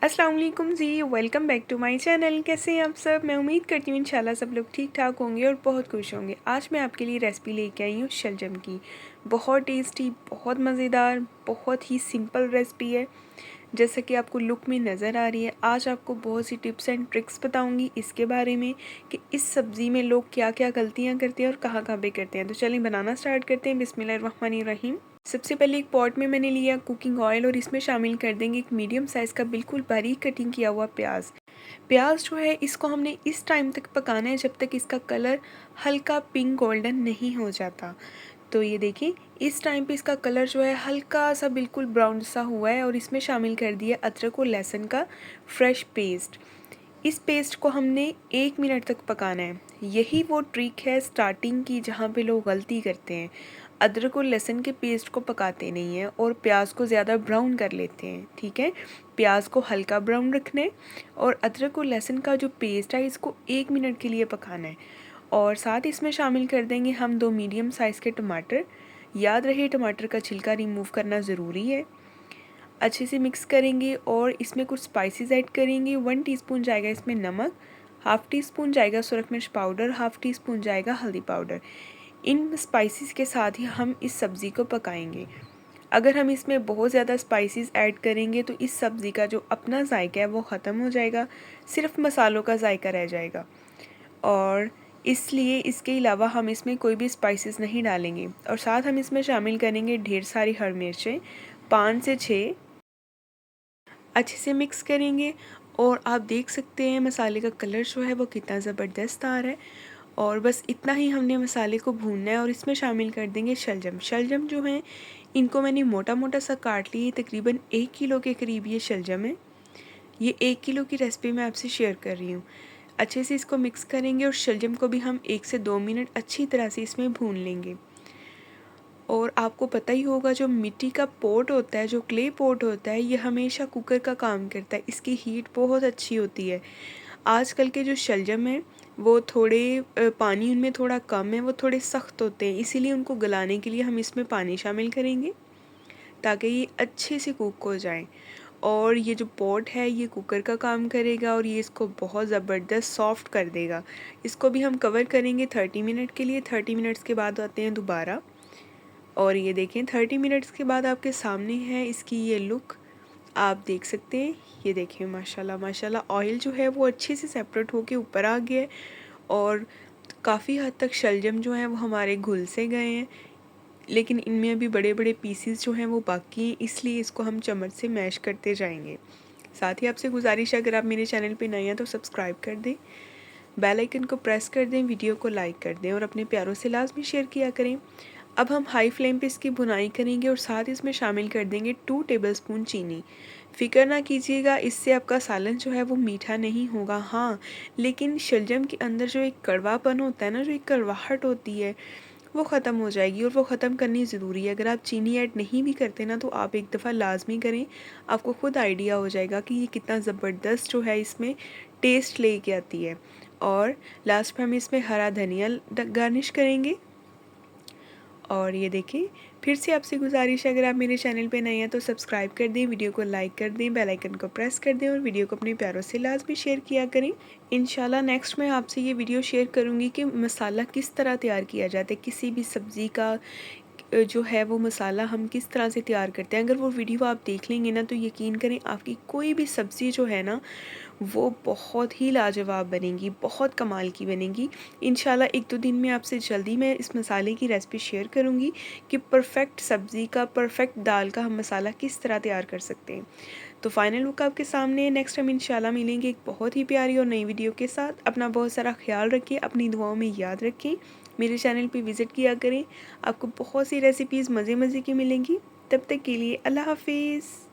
अस्सलाम वालेकुम जी, welcome back to my channel. कैसे हैं आप सब? मैं उम्मीद करती हूँ इंशाल्लाह सब लोग ठीक ठाक होंगे और बहुत खुश होंगे। आज मैं आपके लिए रेसिपी लेके आई हूँ शलजम की। बहुत टेस्टी, बहुत मज़ेदार, बहुत ही सिंपल रेसिपी है। जैसा कि आपको लुक में नज़र आ रही है, आज आपको बहुत सी टिप्स एंड ट्रिक्स बताऊँगी इसके बारे में कि इस सब्ज़ी में लोग क्या क्या गलतियाँ करते हैं और कहाँ कहाँ पे करते हैं। तो चलिए बनाना स्टार्ट करते हैं। बिस्मिल्लाहिर्रहमानिर्रहीम। सबसे पहले एक पॉट में मैंने लिया कुकिंग ऑयल और इसमें शामिल कर देंगे एक मीडियम साइज़ का बिल्कुल बारीक कटिंग किया हुआ प्याज। प्याज जो है इसको हमने इस टाइम तक पकाना है जब तक इसका कलर हल्का पिंक गोल्डन नहीं हो जाता। तो ये देखिए, इस टाइम पे इसका कलर जो है हल्का सा बिल्कुल ब्राउन सा हुआ है और इसमें शामिल कर दिया अदरक और लहसुन का फ्रेश पेस्ट। इस पेस्ट को हमने 1 मिनट तक पकाना है। यही वो ट्रिक है स्टार्टिंग की जहाँ पे लोग गलती करते हैं। अदरक और लहसुन के पेस्ट को पकाते नहीं हैं और प्याज को ज़्यादा ब्राउन कर लेते हैं। ठीक है, प्याज को हल्का ब्राउन रखना है और अदरक और लहसुन का जो पेस्ट है इसको 1 मिनट के लिए पकाना है। और साथ इसमें शामिल कर देंगे हम 2 मीडियम साइज़ के टमाटर। याद रहे टमाटर का छिलका रिमूव करना ज़रूरी है। अच्छे से मिक्स करेंगे और इसमें कुछ स्पाइसेस ऐड करेंगे। 1 टीस्पून जाएगा इसमें नमक, हाफ़ टी स्पून जाएगा सुरख मिर्च पाउडर, हाफ़ टी स्पून जाएगा हल्दी पाउडर। इन स्पाइसेस के साथ ही हम इस सब्ज़ी को पकाएंगे। अगर हम इसमें बहुत ज़्यादा स्पाइसेस ऐड करेंगे तो इस सब्ज़ी का जो अपना जायका है वो ख़त्म हो जाएगा, सिर्फ मसालों का जायका रह जाएगा। और इसलिए इसके अलावा हम इसमें कोई भी स्पाइसेस नहीं डालेंगे। और साथ हम इसमें शामिल करेंगे ढेर सारी हरी मिर्चें, 5 से 6। अच्छे से मिक्स करेंगे और आप देख सकते हैं मसाले का कलर जो है वो कितना ज़बरदस्त आ रहा है। और बस इतना ही हमने मसाले को भूनना है और इसमें शामिल कर देंगे शलजम। शलजम जो है इनको मैंने मोटा मोटा सा काट लिया। तकरीबन 1 किलो के करीब ये शलजम है। ये 1 किलो की रेसिपी मैं आपसे शेयर कर रही हूँ। अच्छे से इसको मिक्स करेंगे और शलजम को भी हम 1 से 2 मिनट अच्छी तरह से इसमें भून लेंगे। और आपको पता ही होगा जो मिट्टी का पॉट होता है, जो क्ले पॉट होता है, ये हमेशा कुकर का काम करता है। इसकी हीट बहुत अच्छी होती है। आजकल के जो शलजम है वो थोड़े पानी उनमें थोड़ा कम है, वो थोड़े सख्त होते हैं, इसीलिए उनको गलाने के लिए हम इसमें पानी शामिल करेंगे ताकि ये अच्छे से कुक हो जाएं। और ये जो पॉट है ये कुकर का काम करेगा और ये इसको बहुत ज़बरदस्त सॉफ्ट कर देगा। इसको भी हम कवर करेंगे 30 मिनट के लिए। 30 मिनट्स के बाद आते हैं दोबारा और ये देखें 30 मिनट्स के बाद आपके सामने है इसकी ये लुक। आप देख सकते हैं, ये देखें माशाल्लाह माशाल्लाह ऑयल जो है वो अच्छे से सेपरेट होके ऊपर आ गया है और काफ़ी हद तक शलजम जो हैं वो हमारे घुल से गए हैं। लेकिन इनमें अभी बड़े बड़े पीसीस जो हैं वो बाकी हैं, इसलिए इसको हम चम्मच से मैश करते जाएंगे। साथ ही आपसे गुजारिश है, अगर आप मेरे चैनल पे नए हैं तो सब्सक्राइब कर दें, बेल आइकन को प्रेस कर दें, वीडियो को लाइक कर दें और अपने प्यारों से लाजमी शेयर किया करें। अब हम हाई फ्लेम पे इसकी भुनाई करेंगे और साथ इसमें शामिल कर देंगे 2 टेबलस्पून चीनी। फ़िक्र ना कीजिएगा, इससे आपका सालन जो है वो मीठा नहीं होगा। हाँ, लेकिन शलजम के अंदर जो एक कड़वापन होता है ना, जो एक कड़वाहट होती है, वो ख़त्म हो जाएगी और वो ख़त्म करनी ज़रूरी है। अगर आप चीनी ऐड नहीं भी करते ना तो आप एक दफ़ा लाजमी करें। आपको ख़ुद आइडिया हो जाएगा कि ये कितना ज़बरदस्त जो है इसमें टेस्ट लेके आती है। और लास्ट में हम इसमें हरा धनिया गार्निश करेंगे। और ये देखिए, फिर से आपसे गुजारिश है, अगर आप मेरे चैनल पे नए हैं तो सब्सक्राइब कर दें, वीडियो को लाइक कर दें, बेल आइकन को प्रेस कर दें और वीडियो को अपने प्यारों से लाजमी शेयर किया करें। इंशाल्लाह नेक्स्ट मैं आपसे ये वीडियो शेयर करूँगी कि मसाला किस तरह तैयार किया जाता है, किसी भी सब्ज़ी का जो है वो मसाला हम किस तरह से तैयार करते हैं। अगर वो वीडियो आप देख लेंगे ना तो यकीन करें आपकी कोई भी सब्ज़ी जो है ना वो बहुत ही लाजवाब बनेगी, बहुत कमाल की बनेगी। इंशाल्लाह 1-2 दिन में आपसे जल्दी मैं इस मसाले की रेसिपी शेयर करूँगी कि परफ़ेक्ट सब्ज़ी का, परफ़ेक्ट दाल का हम मसाला किस तरह तैयार कर सकते हैं। तो फाइनल लुक आपके सामने है। नेक्स्ट टाइम इंशाल्लाह मिलेंगे एक बहुत ही प्यारी और नई वीडियो के साथ। अपना बहुत सारा ख्याल रखिए, अपनी दुआओं में याद रखें। मेरे चैनल पे विज़िट किया करें, आपको बहुत सी रेसिपीज़ मज़े मज़े की मिलेंगी। तब तक के लिए अल्लाह हाफ़िज़।